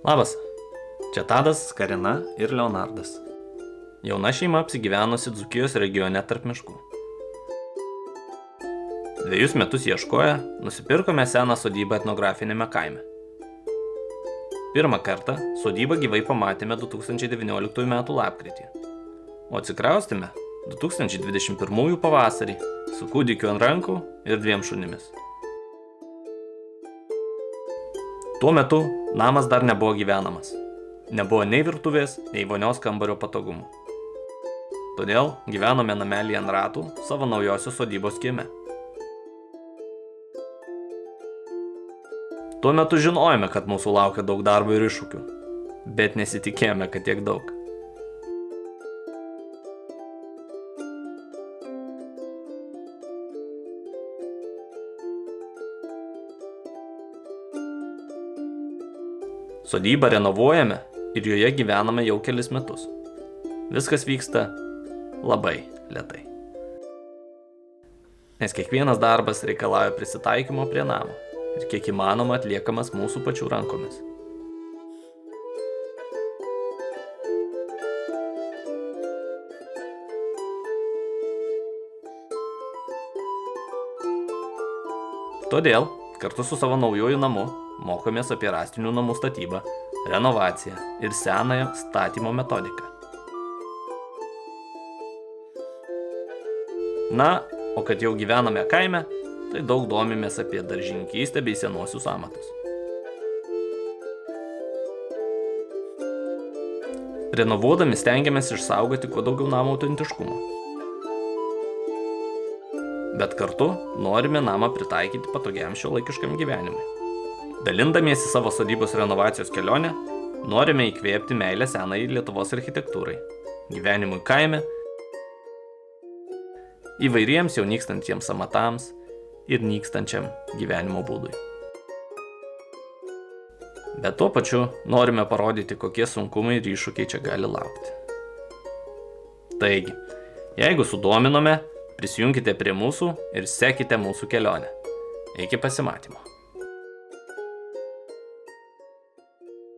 Labas, čia Tadas, Karina ir Leonardas. Jauna šeima apsigyvenusi Dzūkijos regione tarp miškų. 2 metus ieškoję, nusipirkome seną sodybą etnografinėme kaime. Pirmą kartą sodybą gyvai pamatėme 2019 m. lapkritį, o atsikraustėme 2021 pavasarį su kūdikiu ant rankų ir 2 šunimis. Tuo metu namas dar nebuvo gyvenamas. Nebuvo nei virtuvės, nei vonios kambario patogumų. Todėl gyvenome namelyje ant ratų savo naujosios sodybos kieme. Tuo metu žinojome, kad mūsų laukia daug darbo ir iššūkių, bet nesitikėjome, kad tiek daug. Sodybą renovuojame ir joje gyvename jau kelis metus. Viskas vyksta labai lėtai. Nes kiekvienas darbas reikalauja prisitaikymo prie namo ir kiek įmanoma atliekamas mūsų pačių rankomis. Todėl kartu su savo naujoju namu mokomės apie rąstinių namų statybą, renovaciją ir senąją statymo metodiką. Na, o kad jau gyvename kaime, tai daug domimės apie daržininkystę bei senuosius amatus. Renovuodami stengiamės išsaugoti kuo daugiau namo autentiškumo. Bet kartu norime namą pritaikyti patogiam šiuolaikiškam gyvenimui. Dalindamiesi savo sodybos renovacijos kelionę, norime įkvėpti meilę senai Lietuvos architektūrai, gyvenimui kaime, įvairiems jau nykstantiems amatams ir nykstančiam gyvenimo būdui. Bet tuo pačiu norime parodyti, kokie sunkumai ir iššūkiai čia gali laukti. Taigi, jeigu sudominome, prisijunkite prie mūsų ir sekite mūsų kelionę. Iki pasimatymo.